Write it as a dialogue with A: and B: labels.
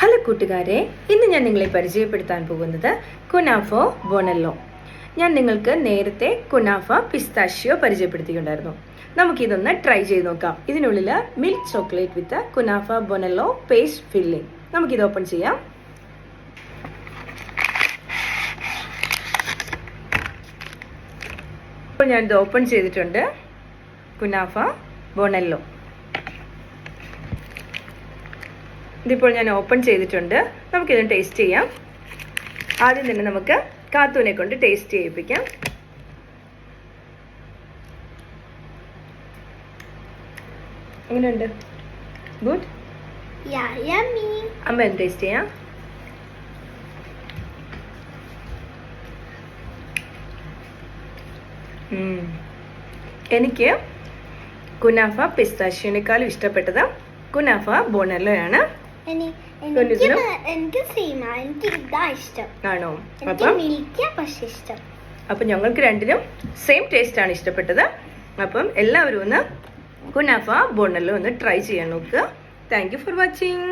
A: Hello കൂട്ടുകാരെ, ഇന്ന് ഞാൻ നിങ്ങളെ പരിചയപ്പെടുത്താൻ പോകുന്നത് കുനാഫോ ബൊണല്ലോ. ഞാൻ നിങ്ങൾക്ക് നേരത്തെ കുനാഫ പിസ്താഷ്യോ പരിചയപ്പെടുത്തിയിട്ടുണ്ടായിരുന്നു. നമുക്കിതൊന്ന് ട്രൈ ചെയ്ത് നോക്കാം. ഇതിനുള്ളിൽ മിൽക്ക് ചോക്ലേറ്റ് വിത്ത് കുനാഫ ബൊണല്ലോ പേസ്റ്റ് ഫില്ലിംഗ്. നമുക്കിത് ഓപ്പൺ ചെയ്യാം. ഇപ്പോൾ ഞാനിത് ഓപ്പൺ ചെയ്തിട്ടുണ്ട്. കുനാഫ ബൊണല്ലോ ഇതിപ്പോൾ ഞാൻ ഓപ്പൺ ചെയ്തിട്ടുണ്ട്. നമുക്കിത് ടേസ്റ്റ് ചെയ്യാം. ആദ്യം തന്നെ നമുക്ക് കാത്തൂനെ കൊണ്ട് ടേസ്റ്റ് ചെയ്യിപ്പിക്കാം. എങ്ങനെയുണ്ട്? ഗുഡ്. അമ്മ എന്ത് ടേസ്റ്റ് ചെയ്യാം? എനിക്ക് കുനാഫ പിസ്താഷ്യോനേക്കാളും ഇഷ്ടപ്പെട്ടത് കുനാഫ ബൊണല്ലോയാണ്. ആണോ? അപ്പം ഞങ്ങൾക്ക് രണ്ടിനും സെയിം ടേസ്റ്റ് ആണ് ഇഷ്ടപ്പെട്ടത്. അപ്പം എല്ലാവരും ഒന്ന് കുനാഫ ബൊണല്ലോ ഒന്ന് ട്രൈ ചെയ്യാൻ നോക്കുക. Thank you for watching.